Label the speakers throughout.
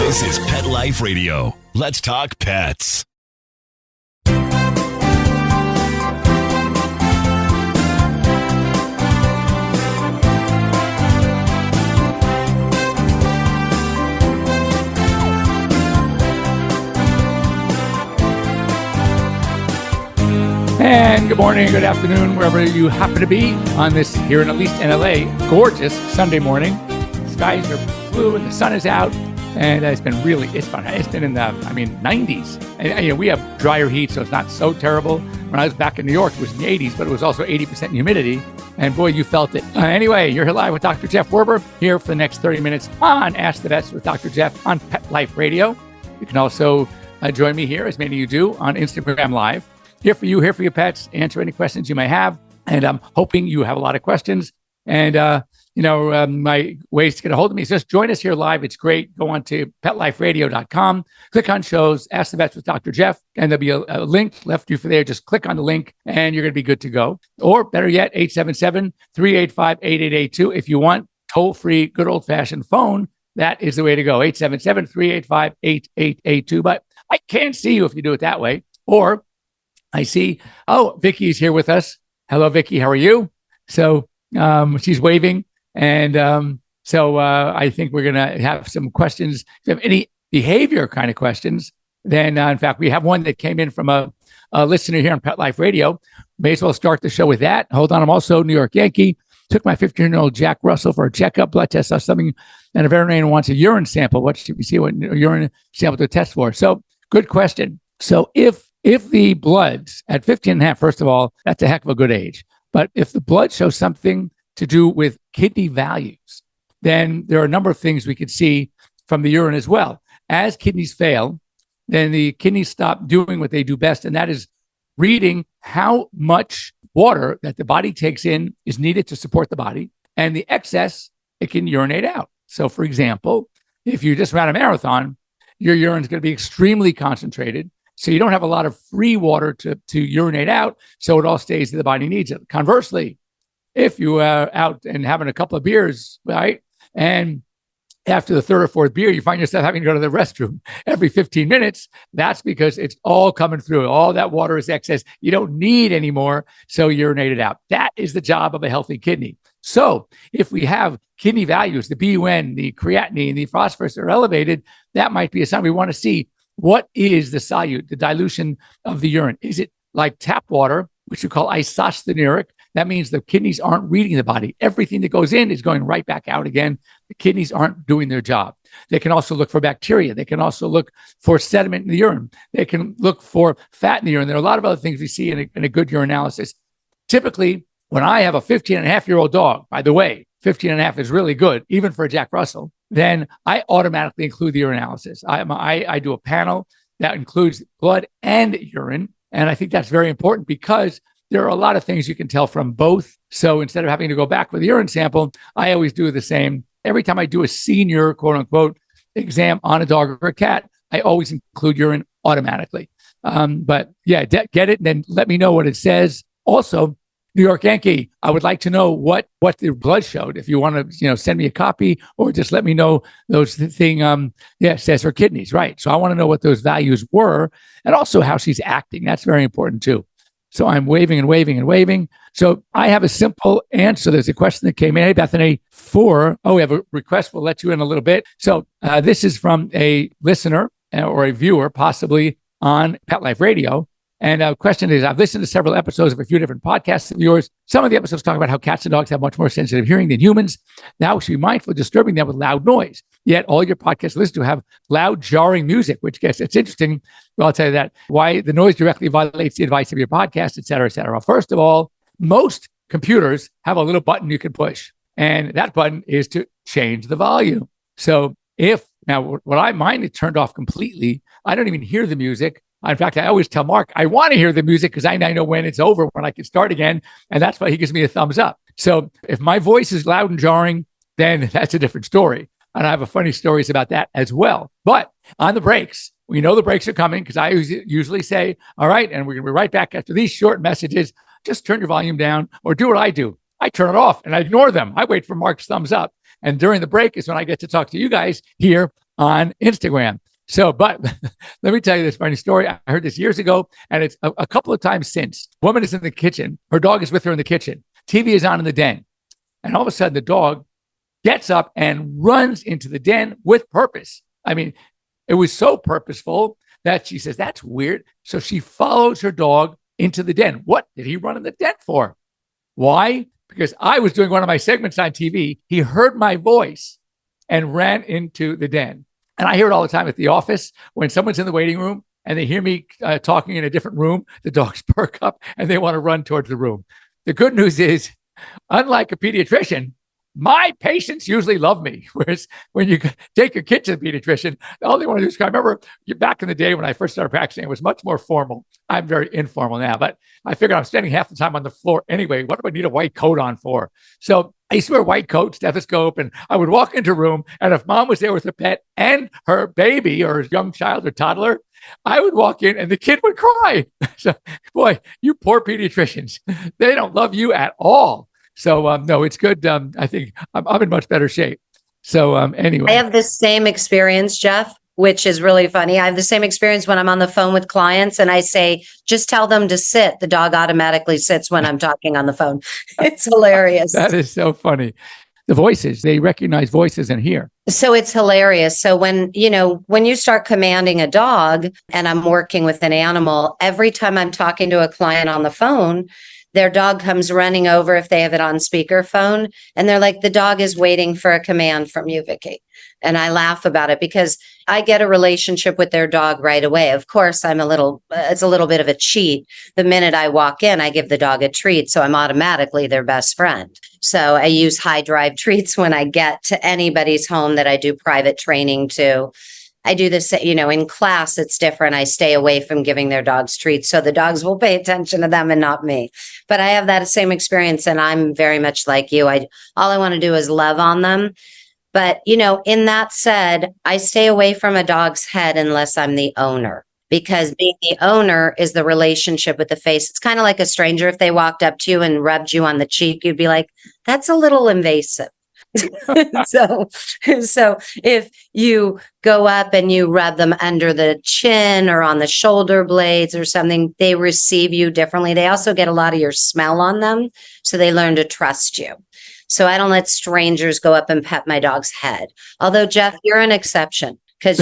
Speaker 1: This is Pet Life Radio. Let's talk pets.
Speaker 2: And good morning, good afternoon, wherever you happen to be on this, here in at least in LA, gorgeous Sunday morning. The skies are blue and the sun is out, and it's been fun. It's been in the, 90s. And, we have drier heat, so it's not so terrible. When I was back in New York, it was in the 80s, but it was also 80% humidity. And boy, you felt it. Anyway, you're here live with Dr. Jeff Werber, here for the next 30 minutes on Ask the Vets with Dr. Jeff on Pet Life Radio. You can also join me here, as many of you do, on Instagram Live. Here for you, here for your pets, answer any questions you may have. And I'm hoping you have a lot of questions. And, my ways to get a hold of me is just join us here live. It's great. Go on to PetLifeRadio.com, click on shows, Ask the Vets with Dr. Jeff, and there'll be a link left you for there. Just click on the link and you're going to be good to go. Or better yet, 877-385-8882. If you want toll-free, good old-fashioned phone, that is the way to go, 877-385-8882. But I can't see you if you do it that way. Or I see, Vicky's here with us. Hello, Vicky. How are you? So she's waving. And so I think we're going to have some questions. If you have any behavior kind of questions, then in fact, we have one that came in from a listener here on Pet Life Radio. May as well start the show with that. Hold on. I'm also New York Yankee. Took my 15-year-old Jack Russell for a checkup, blood test, saw something, and a veterinarian wants a urine sample. What should we see? What urine sample to test for? So good question. So if the bloods at 15 and a half, first of all, that's a heck of a good age. But if the blood shows something to do with kidney values, then there are a number of things we could see from the urine as well. As kidneys fail, then the kidneys stop doing what they do best, and that is reading how much water that the body takes in is needed to support the body, and the excess it can urinate out. So, for example, if you just ran a marathon, your urine is going to be extremely concentrated. So you don't have a lot of free water to urinate out, so it all stays that the body needs it. Conversely, if you are out and having a couple of beers, right, and after the third or fourth beer, you find yourself having to go to the restroom every 15 minutes, that's because it's all coming through. All that water is excess. You don't need any more, so urinate it out. That is the job of a healthy kidney. So if we have kidney values, the BUN, the creatinine, the phosphorus are elevated, that might be a sign. We want to see, what is the solute, the dilution of the urine? Is it like tap water, which we call isostonuric? That means the kidneys aren't reading the body. Everything that goes in is going right back out again. The kidneys aren't doing their job. They can also look for bacteria. They can also look for sediment in the urine. They can look for fat in the urine. There are a lot of other things we see in a good urinalysis. Typically, when I have a 15-and-a-half-year-old dog, by the way, 15 and a half is really good, even for a Jack Russell, then I automatically include the urinalysis. I do a panel that includes blood and urine. And I think that's very important because there are a lot of things you can tell from both. So instead of having to go back with the urine sample, I always do the same. Every time I do a senior, quote unquote, exam on a dog or a cat, I always include urine automatically. But yeah, get it and then let me know what it says. Also, New York Yankee, I would like to know what the blood showed. If you want to, send me a copy or just let me know those thing. It says her kidneys, right? So I want to know what those values were and also how she's acting. That's very important too. So I'm waving and waving and waving. So I have a simple answer. There's a question that came in. Hey, Bethany, we have a request. We'll let you in a little bit. So this is from a listener or a viewer, possibly on Pet Life Radio. And the question is, I've listened to several episodes of a few different podcasts of yours. Some of the episodes talk about how cats and dogs have much more sensitive hearing than humans. Now we should be mindful of disturbing them with loud noise. Yet all your podcasts listen to have loud, jarring music, which gets, it's interesting. Well, I'll tell you that, why the noise directly violates the advice of your podcast, et cetera, et cetera. First of all, most computers have a little button you can push. And that button is to change the volume. So mine is turned off completely. I don't even hear the music. In fact, I always tell Mark, I want to hear the music because I know when it's over, when I can start again. And that's why he gives me a thumbs up. So if my voice is loud and jarring, then that's a different story. And I have a funny stories about that as well. But on the breaks, we know the breaks are coming because I usually say, all right, and we're going to be right back after these short messages. Just turn your volume down or do what I do. I turn it off and I ignore them. I wait for Mark's thumbs up. And during the break is when I get to talk to you guys here on Instagram. So, but let me tell you this funny story. I heard this years ago, and it's a couple of times since. Woman is in the kitchen. Her dog is with her in the kitchen. TV is on in the den. And all of a sudden, the dog gets up and runs into the den with purpose. I mean, it was so purposeful that she says, that's weird. So she follows her dog into the den. What did he run in the den for? Why? Because I was doing one of my segments on TV. He heard my voice and ran into the den. And I hear it all the time at the office when someone's in the waiting room and they hear me talking in a different room, the dogs perk up and they want to run towards the room. The good news is, unlike a pediatrician, my patients usually love me. Whereas when you take your kid to the pediatrician, all they want to do is cry. I remember back in the day when I first started practicing, it was much more formal. I'm very informal now, but I figured I'm spending half the time on the floor anyway. What do I need a white coat on for? So I used to wear a white coat, stethoscope, and I would walk into a room, and if mom was there with her pet and her baby or young child or toddler, I would walk in and the kid would cry. So, boy, you poor pediatricians, they don't love you at all. So, no, it's good. I think I'm in much better shape. So, anyway.
Speaker 3: I have the same experience, Jeff, which is really funny. I have the same experience when I'm on the phone with clients and I say, just tell them to sit. The dog automatically sits when I'm talking on the phone. It's hilarious.
Speaker 2: That is so funny. The voices, they recognize voices and hear.
Speaker 3: So it's hilarious. So when you start commanding a dog and I'm working with an animal, every time I'm talking to a client on the phone, their dog comes running over if they have it on speakerphone. And they're like, the dog is waiting for a command from you, Vicky. And I laugh about it because I get a relationship with their dog right away. Of course, it's a little bit of a cheat. The minute I walk in, I give the dog a treat. So I'm automatically their best friend. So I use high drive treats when I get to anybody's home that I do private training to. I do this, in class, it's different. I stay away from giving their dogs treats so the dogs will pay attention to them and not me. But I have that same experience and I'm very much like you. All I want to do is love on them. But, in that said, I stay away from a dog's head unless I'm the owner, because being the owner is the relationship with the face. It's kind of like a stranger. If they walked up to you and rubbed you on the cheek, you'd be like, that's a little invasive. So if you go up and you rub them under the chin or on the shoulder blades or something, they receive you differently. They also get a lot of your smell on them. So they learn to trust you. So I don't let strangers go up and pet my dog's head. Although, Jeff, you're an exception because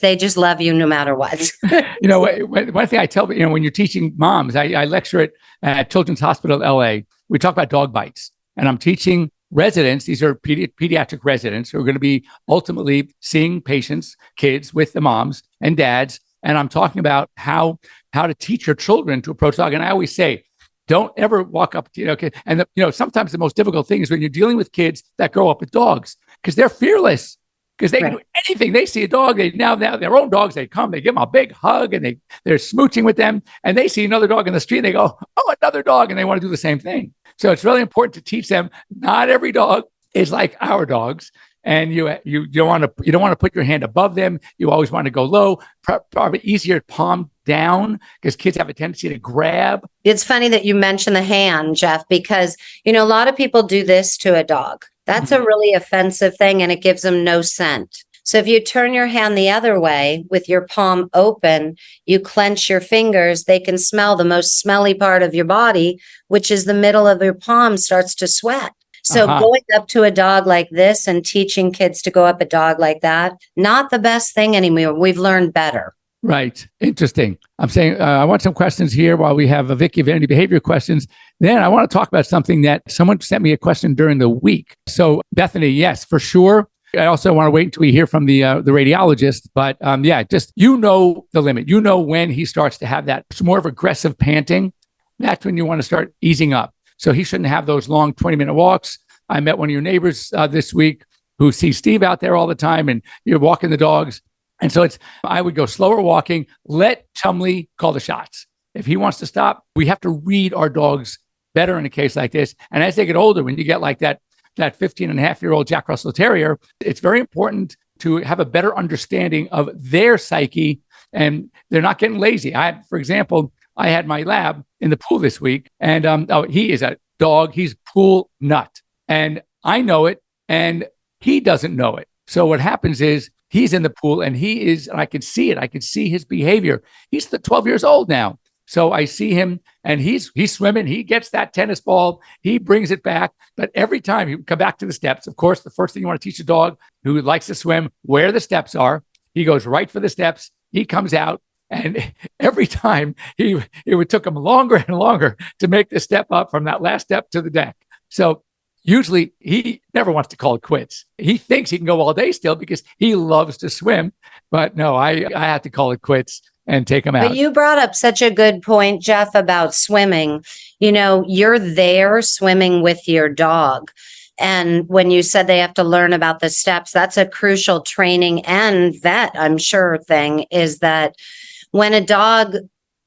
Speaker 3: they just love you no matter what.
Speaker 2: One thing I tell, when you're teaching moms, I lecture at Children's Hospital LA. We talk about dog bites, and I'm teaching residents. These are pediatric residents who are going to be ultimately seeing patients, kids with the moms and dads. And I'm talking about how to teach your children to approach dog. And I always say, don't ever walk up to, kid. And, sometimes the most difficult thing is when you're dealing with kids that grow up with dogs because they're fearless, because they can do anything. They see a dog, they now their own dogs, they come, they give them a big hug and they're smooching with them. And they see another dog in the street and they go, oh, another dog. And they want to do the same thing. So it's really important to teach them not every dog is like our dogs. And you don't want to put your hand above them. You always want to go low, probably easier palm down because kids have a tendency to grab.
Speaker 3: It's funny that you mention the hand, Jeff, because, a lot of people do this to a dog. That's a really offensive thing and it gives them no scent. So if you turn your hand the other way with your palm open, you clench your fingers, they can smell the most smelly part of your body, which is the middle of your palm starts to sweat. So going up to a dog like this and teaching kids to go up a dog like that, not the best thing anymore. We've learned better.
Speaker 2: Right. Interesting. I'm saying I want some questions here while we have Vicky, any behavior questions. Then I want to talk about something that someone sent me a question during the week. So Bethany, yes, for sure. I also want to wait until we hear from the radiologist. But just the limit. When he starts to have that more of aggressive panting, that's when you want to start easing up. So he shouldn't have those long 20-minute walks. I met one of your neighbors this week who sees Steve out there all the time and you're walking the dogs. And so I would go slower walking, let Chumley call the shots. If he wants to stop, we have to read our dogs better in a case like this. And as they get older, when you get like that 15-and-a-half-year-old Jack Russell Terrier, it's very important to have a better understanding of their psyche and they're not getting lazy. For example, I had my lab in the pool this week and he is a dog. He's pool nut and I know it and he doesn't know it. So what happens is he's in the pool and I can see it. I can see his behavior. He's 12 years old now. So I see him and he's swimming. He gets that tennis ball. He brings it back. But every time he come back to the steps, of course, the first thing you want to teach a dog who likes to swim where the steps are. He goes right for the steps. He comes out. And every time it would took him longer and longer to make the step up from that last step to the deck. So usually he never wants to call it quits. He thinks he can go all day still because he loves to swim. But no, I had to call it quits and take him out.
Speaker 3: But you brought up such a good point, Jeff, about swimming. You're there swimming with your dog. And when you said they have to learn about the steps, that's a crucial training and vet, I'm sure, thing is that when a dog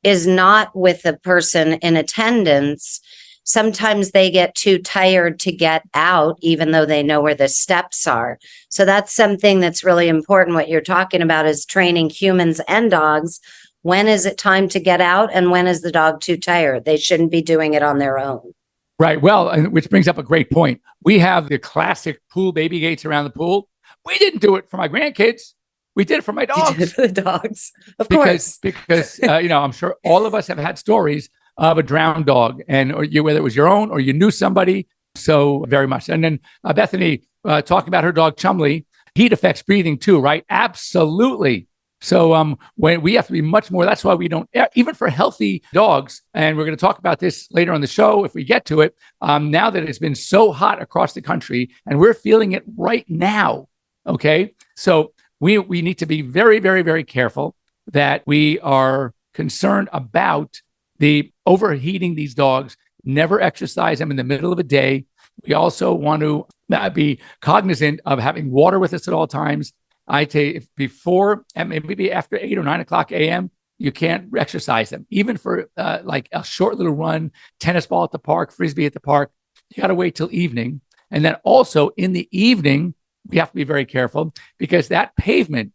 Speaker 3: is not with a person in attendance, sometimes they get too tired to get out, even though they know where the steps are. So that's something that's really important. What you're talking about is training humans and dogs. When is it time to get out? And when is the dog too tired? They shouldn't be doing it on their own.
Speaker 2: Right. Well, and which brings up a great point. We have the classic pool baby gates around the pool. We didn't do it for my grandkids. We did it for my dogs.
Speaker 3: You did it for the dogs, of course.
Speaker 2: Because I'm sure all of us have had stories of a drowned dog, and whether it was your own or you knew somebody. So very much. And then Bethany talking about her dog Chumley, heat affects breathing too, right? Absolutely. So when we have to be much more, that's why we don't, even for healthy dogs, and we're going to talk about this later on the show if we get to it, now that it's been so hot across the country and we're feeling it right now. Okay. So we need to be very, very, very careful that we are concerned about the overheating these dogs. Never exercise them in the middle of a day. We also want to be cognizant of having water with us at all times. I take before and maybe after 8 or 9 o'clock a.m., you can't exercise them. Even for like a short little run, tennis ball at the park, frisbee at the park, you got to wait till evening. And then also in the evening, we have to be very careful because that pavement,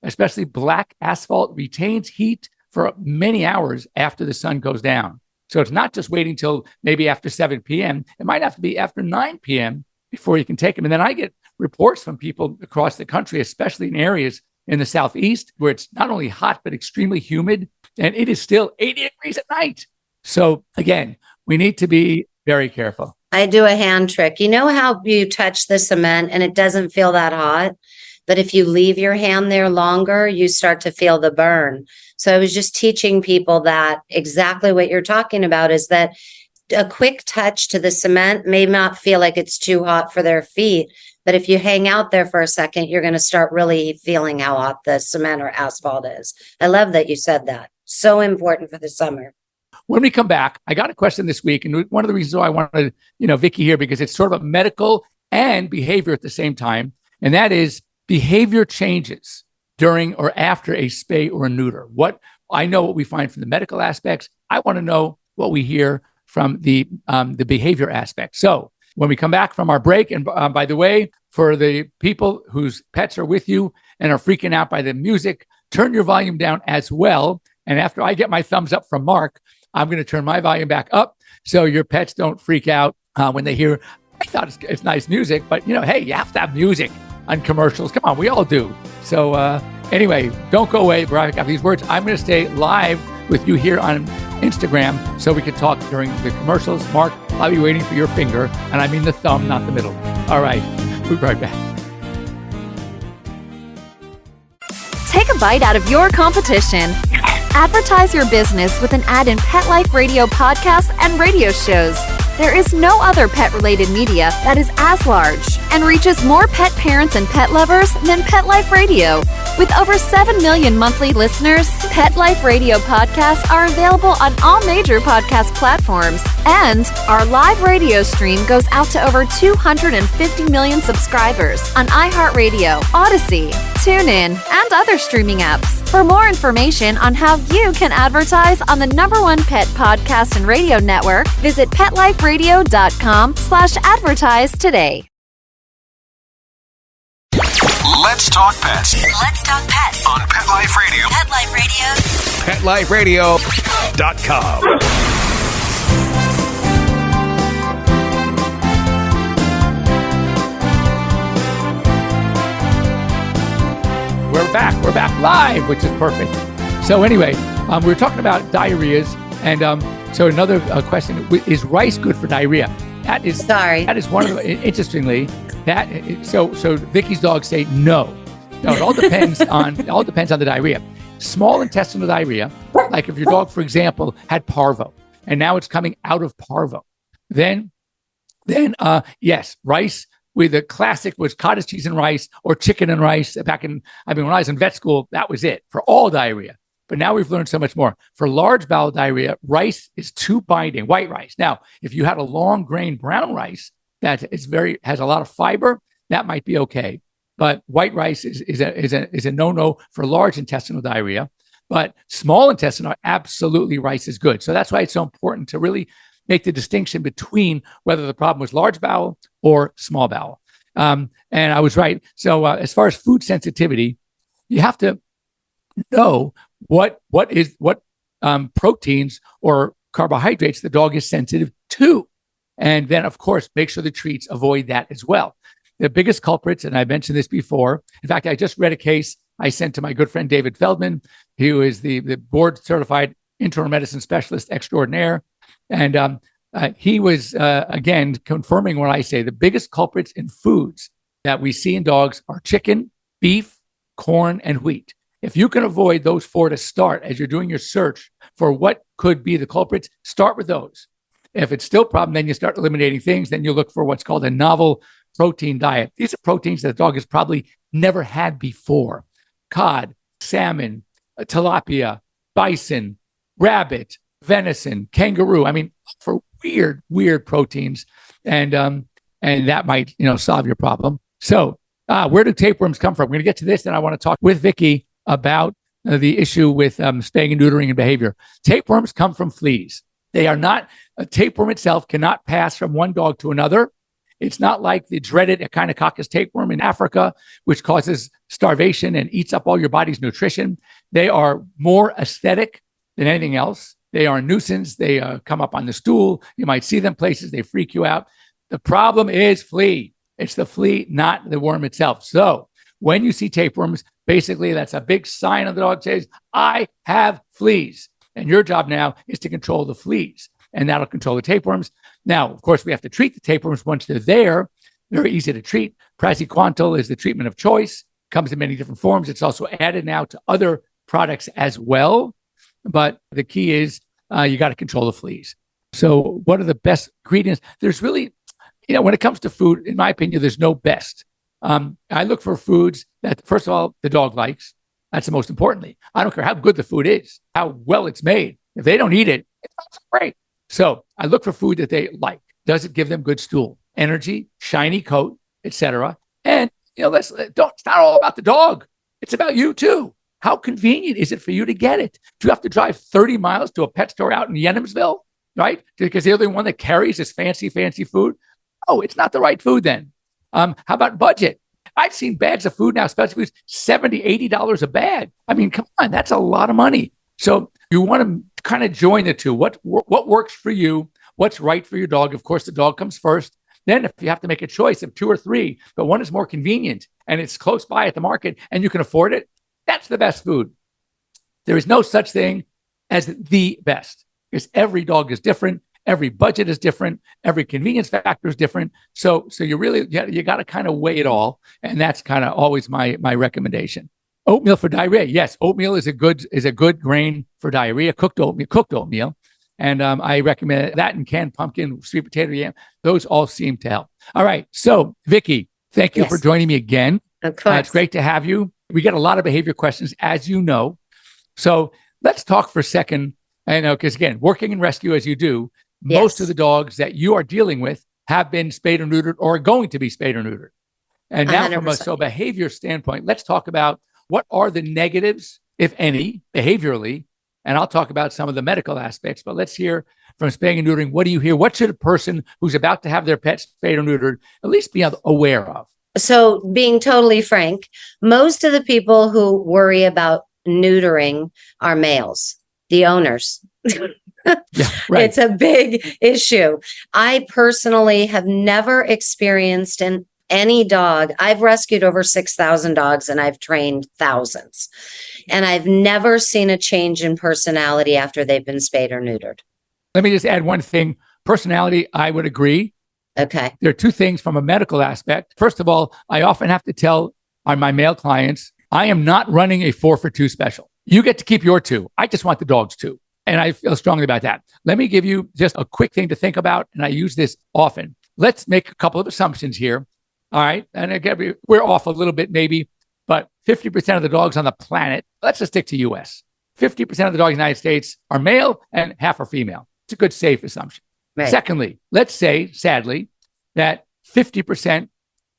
Speaker 2: especially black asphalt, retains heat for many hours after the sun goes down. So it's not just waiting till maybe after 7 p.m. It might have to be after 9 p.m. before you can take them. And then I get reports from people across the country, especially in areas in the Southeast, where it's not only hot, but extremely humid. And it is still 80 degrees at night. So again, we need to be very careful.
Speaker 3: I do a hand trick. You know how you touch the cement and it doesn't feel that hot? But if you leave your hand there longer, you start to feel the burn. So I was just teaching people that exactly what you're talking about is that a quick touch to the cement may not feel like it's too hot for their feet. But if you hang out there for a second, you're going to start really feeling how hot the cement or asphalt is. I love that you said that. So important for the summer.
Speaker 2: When we come back, I got a question this week. And one of the reasons why I wanted, Vicki here, because it's sort of a medical and behavior at the same time. And that is behavior changes during or after a spay or a neuter. I know what we find from the medical aspects. I want to know what we hear from the behavior aspect. So when we come back from our break, and by the way, for the people whose pets are with you and are freaking out by the music, turn your volume down as well. And after I get my thumbs up from Mark, I'm going to turn my volume back up so your pets don't freak out when they hear, I thought it's nice music, but hey, you have to have music on commercials. Come on, we all do. So anyway, don't go away after these words. I'm going to stay live with you here on Instagram so we can talk during the commercials. Mark, I'll be waiting for your finger, and I mean the thumb, not the middle. All right, we'll be right back.
Speaker 4: Take a bite out of your competition. Advertise your business with an ad in Pet Life Radio podcasts and radio shows. There is no other pet-related media that is as large and reaches more pet parents and pet lovers than Pet Life Radio. With over 7 million monthly listeners, Pet Life Radio podcasts are available on all major podcast platforms. And our live radio stream goes out to over 250 million subscribers on iHeartRadio, Odyssey, TuneIn, and other streaming apps. For more information on how you can advertise on the #1 pet podcast and radio network, visit PetLifeRadio.com/advertise today.
Speaker 1: Let's talk pets.
Speaker 5: Let's talk pets
Speaker 1: On Pet Life Radio.
Speaker 5: Pet Life Radio.
Speaker 1: PetLifeRadio.com.
Speaker 2: we're back. We're back live, which is perfect. So anyway, we were talking about diarrheas. And so another question, is rice good for diarrhea? That is one of the, interestingly, so Vicky's dogs say no. No, it all depends on the diarrhea. Small intestinal diarrhea, like if your dog, for example, had parvo, and now it's coming out of parvo, then yes, rice. With the classic was cottage cheese and rice or chicken and rice. When I was in vet school, that was it for all diarrhea. But now we've learned so much more. For large bowel diarrhea, rice is too binding, white rice. Now, if you had a long grain brown rice that has a lot of fiber, that might be okay. But white rice is a no-no for large intestinal diarrhea. But small intestinal, absolutely rice is good. So that's why it's so important to really make the distinction between whether the problem was large bowel or small bowel. And I was right. So as far as food sensitivity, you have to know what proteins or carbohydrates the dog is sensitive to. And then, of course, make sure the treats avoid that as well. The biggest culprits, and I mentioned this before. In fact, I just read a case I sent to my good friend David Feldman, who is the board certified internal medicine specialist extraordinaire. And he was, again, confirming what I say. The biggest culprits in foods that we see in dogs are chicken, beef, corn, and wheat. If you can avoid those four to start as you're doing your search for what could be the culprits, start with those. If it's still a problem, then you start eliminating things. Then you look for what's called a novel protein diet. These are proteins that the dog has probably never had before. Cod, salmon, tilapia, bison, rabbit, venison, kangaroo. I mean, for weird proteins. And that might, solve your problem. So where do tapeworms come from? We're going to get to this. And I want to talk with Vicky about the issue with spaying and neutering and behavior. Tapeworms come from fleas. They are not, a tapeworm itself cannot pass from one dog to another. It's not like the dreaded Echinococcus tapeworm in Africa, which causes starvation and eats up all your body's nutrition. They are more aesthetic than anything else. They are a nuisance. They come up on the stool. You might see them places. They freak you out. The problem is flea. It's the flea, not the worm itself. So when you see tapeworms, basically that's a big sign on the dog says, I have fleas. And your job now is to control the fleas. And that'll control the tapeworms. Now, of course, we have to treat the tapeworms once they're there. Very easy to treat. Praziquantel is the treatment of choice. Comes in many different forms. It's also added now to other products as well. But the key is you got to control the fleas. So what are the best ingredients? There's really, when it comes to food, in my opinion, there's no best. I look for foods that, first of all, the dog likes. That's the most importantly. I don't care how good the food is, how well it's made. If they don't eat it, it's not so great. So I look for food that they like. Does it give them good stool, energy, shiny coat, etc.? And it's not all about the dog. It's about you too. How convenient is it for you to get it? Do you have to drive 30 miles to a pet store out in Yenomsville, right? Because they're the one that carries this fancy food. Oh, it's not the right food then. How about budget? I've seen bags of food now, especially foods, $70, $80 a bag. I mean, come on, that's a lot of money. So you want to kind of join the two. What works for you? What's right for your dog? Of course, the dog comes first. Then if you have to make a choice of two or three, but one is more convenient and it's close by at the market and you can afford it, that's the best food. There is no such thing as the best because every dog is different. Every budget is different. Every convenience factor is different. So you really, you got to kind of weigh it all. And that's kind of always my recommendation. Oatmeal for diarrhea. Yes, oatmeal is a good grain for diarrhea. Cooked oatmeal. And I recommend that, and canned pumpkin, sweet potato, yam. Those all seem to help. All right. So Vicky, thank you for joining me again.
Speaker 3: Of course.
Speaker 2: It's great to have you. We get a lot of behavior questions, as you know. So let's talk for a second. I know, because again, working in rescue as you do, most of the dogs that you are dealing with have been spayed or neutered or are going to be spayed or neutered. And now from a behavior standpoint, let's talk about what are the negatives, if any, behaviorally. And I'll talk about some of the medical aspects, but let's hear from spaying and neutering. What do you hear? What should a person who's about to have their pet spayed or neutered at least be aware of? So being totally frank, most of the people who worry about neutering are males, the owners. Yeah, right. It's a big issue. I personally have never experienced an
Speaker 3: any dog. I've rescued over 6,000 dogs and I've trained thousands. And I've never seen a change in personality after they've been spayed or neutered.
Speaker 2: Let me just add one thing. Personality, I would agree.
Speaker 3: Okay.
Speaker 2: There are two things from a medical aspect. First of all, I often have to tell my male clients, I am not running a 4 for 2 special. You get to keep your 2. I just want the dog's 2. And I feel strongly about that. Let me give you just a quick thing to think about. And I use this often. Let's make a couple of assumptions here. All right. And again, we're off a little bit maybe, but 50% of the dogs on the planet, let's just stick to US. 50% of the dogs in the United States are male and half are female. It's a good, safe assumption.
Speaker 3: Right.
Speaker 2: Secondly, let's say, sadly, that 50%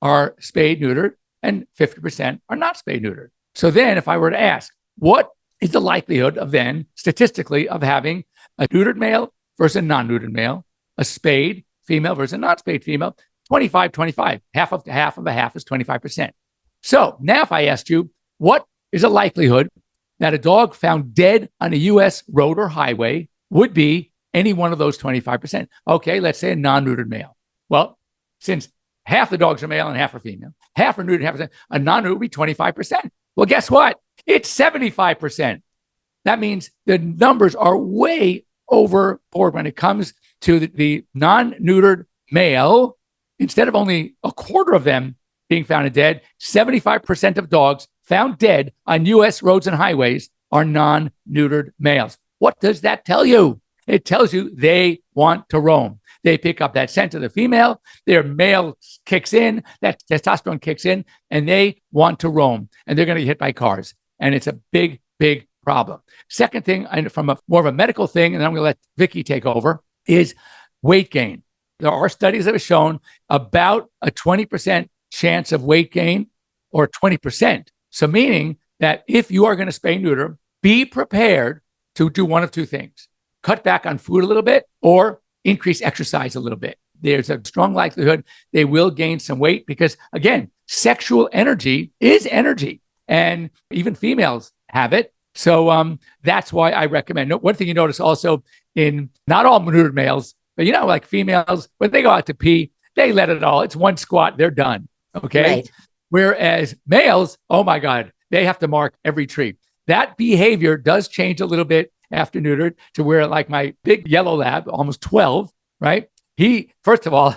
Speaker 2: are spayed, neutered, and 50% are not spayed, neutered. So then if I were to ask, what is the likelihood of then, statistically, of having a neutered male versus a non-neutered male, a spayed female versus a non-spayed female? 25-25. Half of a half is 25%. So now if I asked you, what is the likelihood that a dog found dead on a U.S. road or highway would be any one of those 25%? Okay, let's say a non-neutered male. Well, since half the dogs are male and half are female, half are neutered, half are a non-neutered would be 25%. Well, guess what? It's 75%. That means the numbers are way overboard when it comes to the non-neutered male. Instead of only a quarter of them being found dead, 75% of dogs found dead on U.S. roads and highways are non-neutered males. What does that tell you? It tells you they want to roam. They pick up that scent of the female, their male kicks in, that testosterone kicks in, and they want to roam. And they're going to get hit by cars. And it's a big, big problem. Second thing, and from more of a medical thing, and I'm going to let Vicky take over, is weight gain. There are studies that have shown about a 20% chance of weight gain, or 20%. So meaning that if you are going to spay neuter, be prepared to do one of two things: cut back on food a little bit or increase exercise a little bit. There's a strong likelihood they will gain some weight because, again, sexual energy is energy, and even females have it. So that's why I recommend. One thing you notice also in not all neutered males, but like females, when they go out to pee, they let it all. It's one squat, they're done. Okay.
Speaker 3: Right.
Speaker 2: Whereas males, oh my God, they have to mark every tree. That behavior does change a little bit after neutered, to where, like, my big yellow lab, almost 12, right? He, first of all,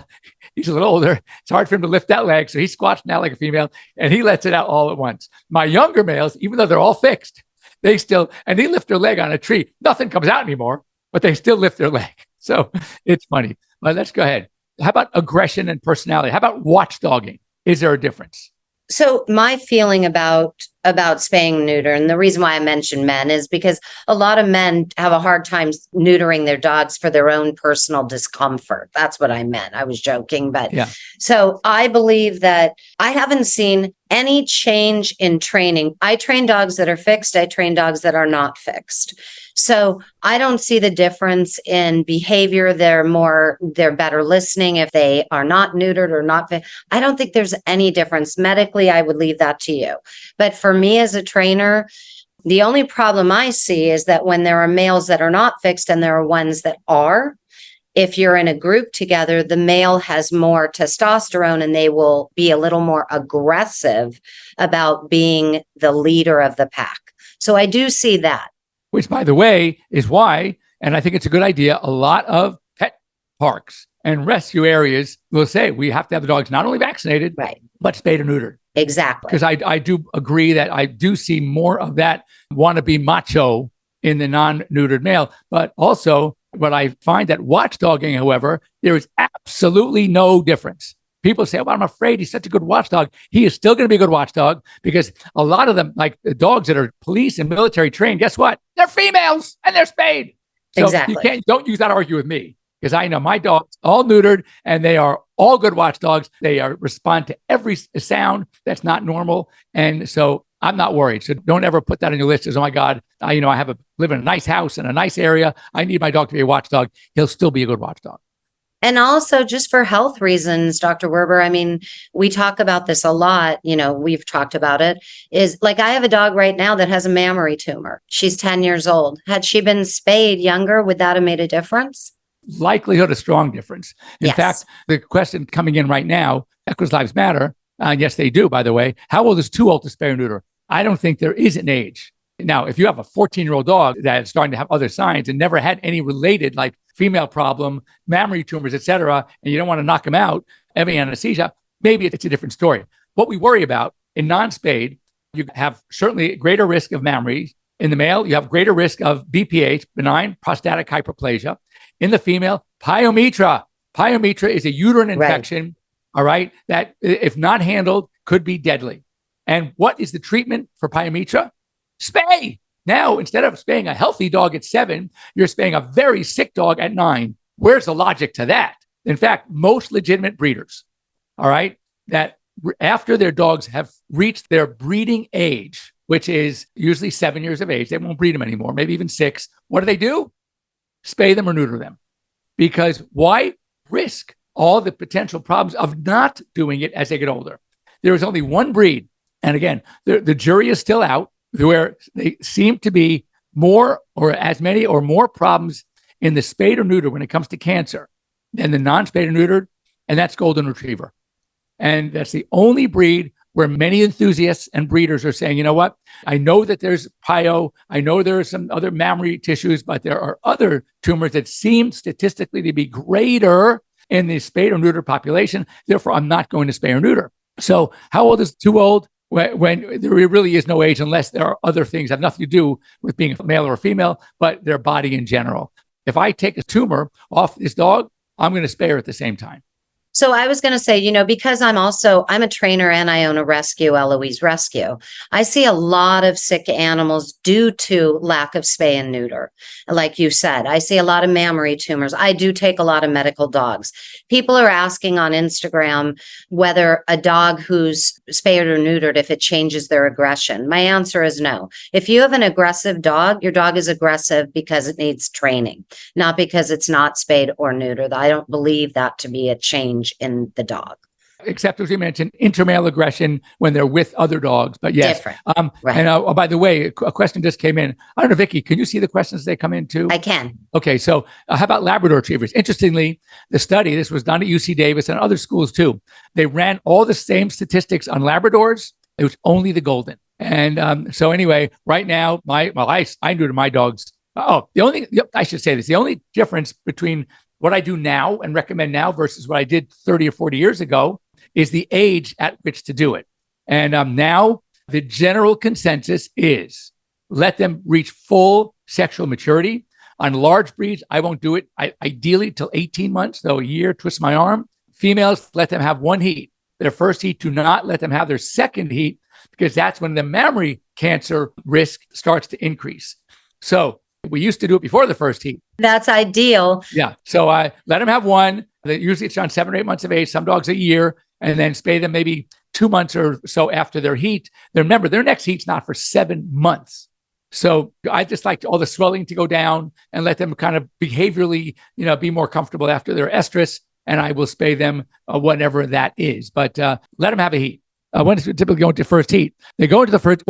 Speaker 2: he's a little older. It's hard for him to lift that leg. So he squats now like a female and he lets it out all at once. My younger males, even though they're all fixed, they lift their leg on a tree. Nothing comes out anymore, but they still lift their leg. So it's funny. But let's go ahead. How about aggression and personality? How about watchdogging? Is there a difference?
Speaker 3: So my feeling about spaying and neuter, and the reason why I mention men, is because a lot of men have a hard time neutering their dogs for their own personal discomfort. That's what I meant. I was joking, but yeah. So I believe that I haven't seen any change in training. I train dogs that are fixed. I train dogs that are not fixed. So I don't see the difference in behavior. They're better listening if they are not neutered or not. I don't think there's any difference. Medically, I would leave that to you. But for me as a trainer, the only problem I see is that when there are males that are not fixed and there are ones that are, if you're in a group together, the male has more testosterone and they will be a little more aggressive about being the leader of the pack. So I do see that.
Speaker 2: Which, by the way, is why, and I think it's a good idea, a lot of pet parks and rescue areas will say we have to have the dogs not only vaccinated,
Speaker 3: right,
Speaker 2: but spayed or neutered.
Speaker 3: Exactly.
Speaker 2: Because I do agree that I do see more of that wannabe macho in the non-neutered male. But also, what I find that watchdogging, however, there is absolutely no difference. People say, well, I'm afraid he's such a good watchdog. He is still going to be a good watchdog because a lot of them, like the dogs that are police and military trained, guess what? They're females and they're spayed. So exactly. Don't use that to argue with me, because I know my dogs all neutered and they are all good watchdogs. They respond to every sound that's not normal. And so I'm not worried. So don't ever put that on your list as, oh my God, I live in a nice house in a nice area. I need my dog to be a watchdog. He'll still be a good watchdog.
Speaker 3: And also just for health reasons, Dr. Werber, I mean, we talk about this a lot, we've talked about it, is like I have a dog right now that has a mammary tumor. She's 10 years old. Had she been spayed younger, would that have made a difference?
Speaker 2: likelihood a strong difference. In
Speaker 3: Yes.
Speaker 2: fact, the question coming in right now, Equus Lives Matter, yes, they do, by the way. How old is too old to spay or neuter? I don't think there is an age. Now, if you have a 14-year-old dog that is starting to have other signs and never had any related, like female problem, mammary tumors, et cetera, and you don't want to knock them out, having anesthesia, maybe it's a different story. What we worry about in non-spayed, you have certainly greater risk of mammary. In the male, you have greater risk of BPH, benign prostatic hyperplasia. In the female, pyometra. Pyometra is a uterine infection, all right, that if not handled, could be deadly. And what is the treatment for pyometra? Spay. Now, instead of spaying a healthy dog at 7, you're spaying a very sick dog at 9. Where's the logic to that? In fact, most legitimate breeders, all right, that after their dogs have reached their breeding age, which is usually 7 years of age, they won't breed them anymore, maybe even 6. What do? Spay them or neuter them. Because why risk all the potential problems of not doing it as they get older? There is only one breed. And again, the jury is still out, where they seem to be more or as many or more problems in the spayed or neutered when it comes to cancer than the non-spayed or neutered, and that's Golden Retriever. And that's the only breed where many enthusiasts and breeders are saying, you know what, I know that there's pyo, I know there are some other mammary tissues, but there are other tumors that seem statistically to be greater in the spayed or neutered population. Therefore, I'm not going to spay or neuter. So how old is too old? When there really is no age, unless there are other things that have nothing to do with being a male or a female, but their body in general. If I take a tumor off this dog, I'm going to spay her at the same time.
Speaker 3: So I was going to say, because I'm a trainer and I own a rescue, Eloise Rescue. I see a lot of sick animals due to lack of spay and neuter. Like you said, I see a lot of mammary tumors. I do take a lot of medical dogs. People are asking on Instagram whether a dog who's spayed or neutered, if it changes their aggression. My answer is no. If you have an aggressive dog, your dog is aggressive because it needs training, not because it's not spayed or neutered. I don't believe that to be a change in the dog.
Speaker 2: Except as we mentioned, intermale aggression when they're with other dogs. But yes.
Speaker 3: Different.
Speaker 2: Right. And by the way, a question just came in. I don't know, Vicki, can you see the questions they come in too?
Speaker 3: I can.
Speaker 2: Okay. So how about Labrador Retrievers? Interestingly, the study, this was done at UC Davis and other schools too. They ran all the same statistics on Labradors. It was only the Golden. And so anyway, right now, I neuter my dogs. I should say this. The only difference between what I do now and recommend now versus what I did 30 or 40 years ago is the age at which to do it. And now the general consensus is let them reach full sexual maturity. On large breeds, I won't do it ideally till 18 months, though a year, twist my arm. Females, let them have one heat. Their first heat, do not let them have their second heat, because that's when the mammary cancer risk starts to increase. So we used to do it before the first heat.
Speaker 3: That's ideal.
Speaker 2: Yeah. So I let them have one. Usually it's around 7 or 8 months of age, some dogs a year, and then spay them maybe 2 months or so after their heat. Remember, their next heat's not for 7 months. So I just like all the swelling to go down and let them kind of behaviorally, be more comfortable after their estrus, and I will spay them whatever that is. But let them have a heat. When is typically going to first heat? They go into the first,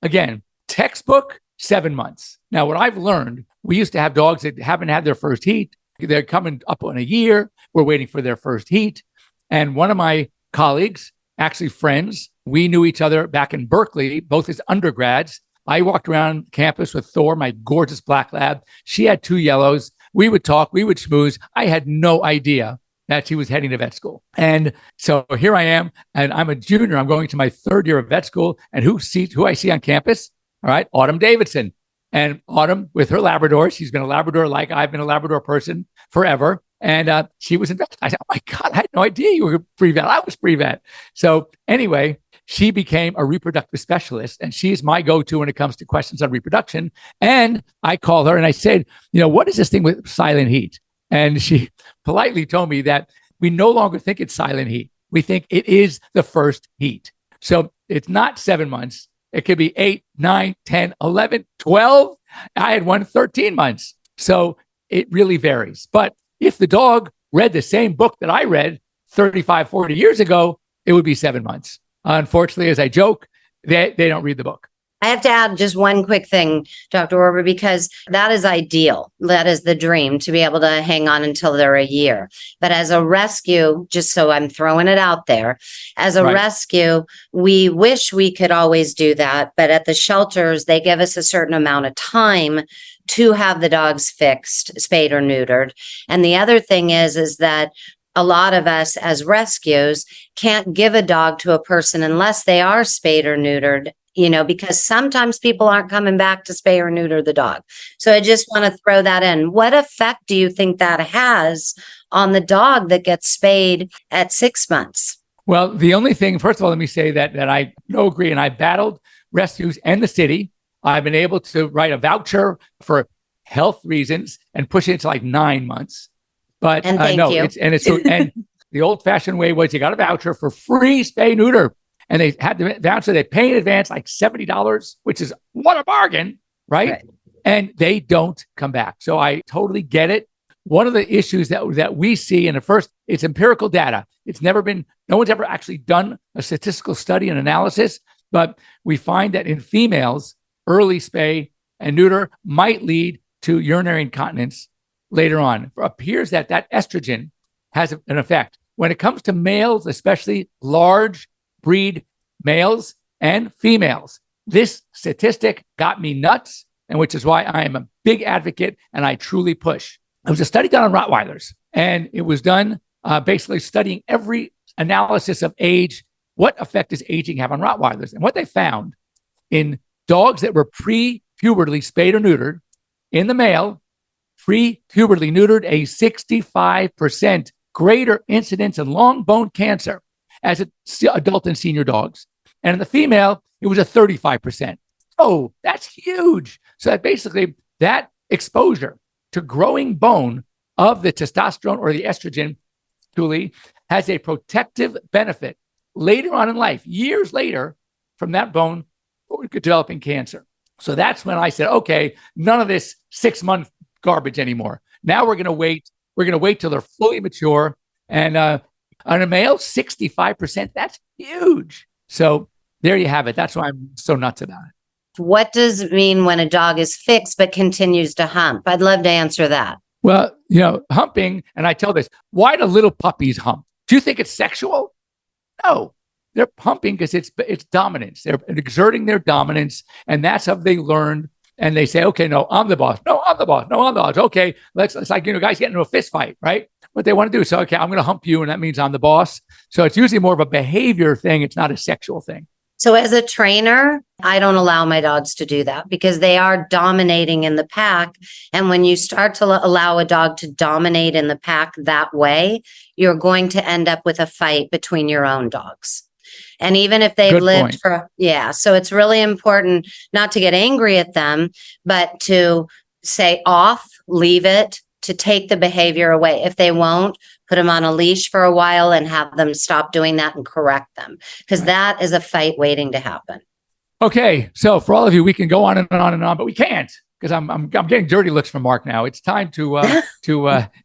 Speaker 2: again, textbook, 7 months. Now, what I've learned, we used to have dogs that haven't had their first heat. They're coming up on a year. We're waiting for their first heat. And one of my colleagues, actually friends, we knew each other back in Berkeley, both as undergrads. I walked around campus with Thor, my gorgeous black lab. She had 2 yellows. We would talk, we would schmooze. I had no idea that she was heading to vet school. And so here I am, and I'm a junior. I'm going to my 3rd year of vet school. And who I see on campus? All right, Autumn Davidson. And Autumn, with her Labrador, she's been a Labrador like I've been a Labrador person forever. And she was in vet. I said, oh my God, I had no idea you were pre-vet. I was pre-vet. So anyway, she became a reproductive specialist, and she's my go-to when it comes to questions on reproduction. And I called her and I said, what is this thing with silent heat? And she politely told me that we no longer think it's silent heat. We think it is the first heat. So it's not 7 months. It could be 8, 9, 10, 11, 12. I had one 13 months. So it really varies. But if the dog read the same book that I read 35, 40 years ago, it would be 7 months. Unfortunately, as I joke, they don't read the book.
Speaker 3: I have to add just one quick thing, Dr. Orber, because that is ideal. That is the dream, to be able to hang on until they're a year. But as a rescue, just so I'm throwing it out there, as a rescue, we wish we could always do that. But at the shelters, they give us a certain amount of time to have the dogs fixed, spayed or neutered. And the other thing is that a lot of us as rescues can't give a dog to a person unless they are spayed or neutered, because sometimes people aren't coming back to spay or neuter the dog. So I just want to throw that in. What effect do you think that has on the dog that gets spayed at 6 months?
Speaker 2: Well, the only thing, first of all, let me say that I agree. And I battled rescues and the city. I've been able to write a voucher for health reasons and push it to like 9 months. But
Speaker 3: and thank you.
Speaker 2: And the old-fashioned way was you got a voucher for free spay neuter, and they had the voucher. They pay in advance like $70, which is what a bargain, right? And they don't come back. So I totally get it. One of the issues that we see, and at first it's empirical data. It's never been, no one's ever actually done a statistical study and analysis, but we find that in females, early spay and neuter might lead to urinary incontinence later on. It appears that estrogen has an effect. When it comes to males, especially large breed males and females, this statistic got me nuts, and which is why I am a big advocate and I truly push. There was a study done on Rottweilers, and it was done basically studying every analysis of age. What effect does aging have on Rottweilers? And what they found in dogs that were pre-pubertally spayed or neutered, in the male, pre-pubertally neutered, a 65% greater incidence in long bone cancer as adult and senior dogs. And in the female, it was a 35%. Oh, that's huge. So that basically that exposure to growing bone of the testosterone or the estrogen, Julie, has a protective benefit later on in life, years later, from that bone developing cancer. So that's when I said, okay, none of this 6-month garbage anymore. Now we're going to wait. We're going to wait till they're fully mature. And on a male, 65%, that's huge. So there you have it. That's why I'm so nuts about it.
Speaker 3: What does it mean when a dog is fixed but continues to hump? I'd love to answer that.
Speaker 2: Well, humping, and I tell this, why do little puppies hump? Do you think it's sexual? No. They're humping because it's dominance. They're exerting their dominance, and that's how they learned. And they say, okay, no, I'm the boss. No, I'm the boss. No, I'm the boss. Okay, it's like, guys get into a fist fight, right? What they want to do. So, okay, I'm going to hump you, and that means I'm the boss. So it's usually more of a behavior thing. It's not a sexual thing.
Speaker 3: So as a trainer, I don't allow my dogs to do that because they are dominating in the pack. And when you start to allow a dog to dominate in the pack that way, you're going to end up with a fight between your own dogs. And even if they've lived so it's really important not to get angry at them, but to say off, leave it, to take the behavior away. If they won't, put them on a leash for a while and have them stop doing that and correct them, because that is a fight waiting to happen.
Speaker 2: Okay, so for all of you, we can go on and on and on, but we can't, because I'm getting dirty looks from Mark now. It's time to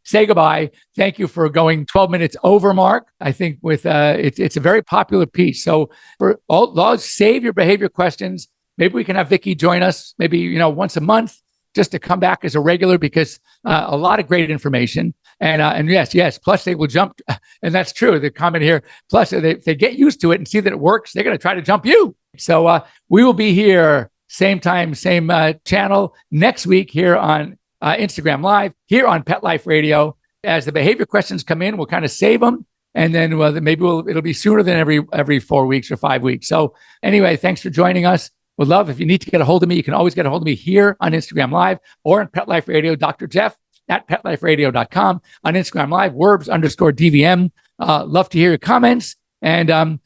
Speaker 2: say goodbye. Thank you for going 12 minutes over, Mark. I think with it's a very popular piece. So for all those save your behavior questions, maybe we can have Vicky join us, maybe once a month, just to come back as a regular, because a lot of great information. And yes. Plus they will jump, and that's true. The comment here. Plus if they get used to it and see that it works, they're going to try to jump you. So we will be here same time, same channel next week here on Instagram Live, here on Pet Life Radio. As the behavior questions come in, we'll kind of save them, and then maybe it'll be sooner than every 4 weeks or 5 weeks. So anyway, thanks for joining us. Would love, if you need to get a hold of me, you can always get a hold of me here on Instagram Live or on Pet Life Radio, Dr. Jeff at PetLifeRadio.com, on Instagram Live, Werbs_DVM. Love to hear your comments. And, I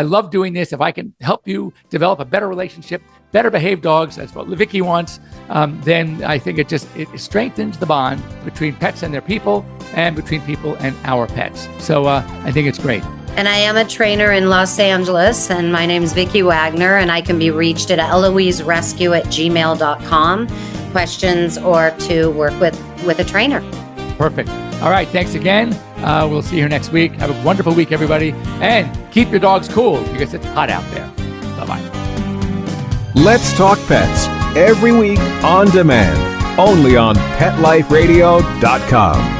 Speaker 2: love doing this. If I can help you develop a better relationship, better behaved dogs, that's what Vicky wants, then I think it strengthens the bond between pets and their people, and between people and our pets. So I think it's great.
Speaker 3: And I am a trainer in Los Angeles, and my name is Vicky Wagner, and I can be reached at eloiserescue@gmail.com, questions or to work with a trainer.
Speaker 2: Perfect. All right. Thanks again. We'll see you here next week. Have a wonderful week, everybody. And keep your dogs cool, because it's hot out there. Bye-bye.
Speaker 6: Let's Talk Pets, every week on demand, only on PetLifeRadio.com.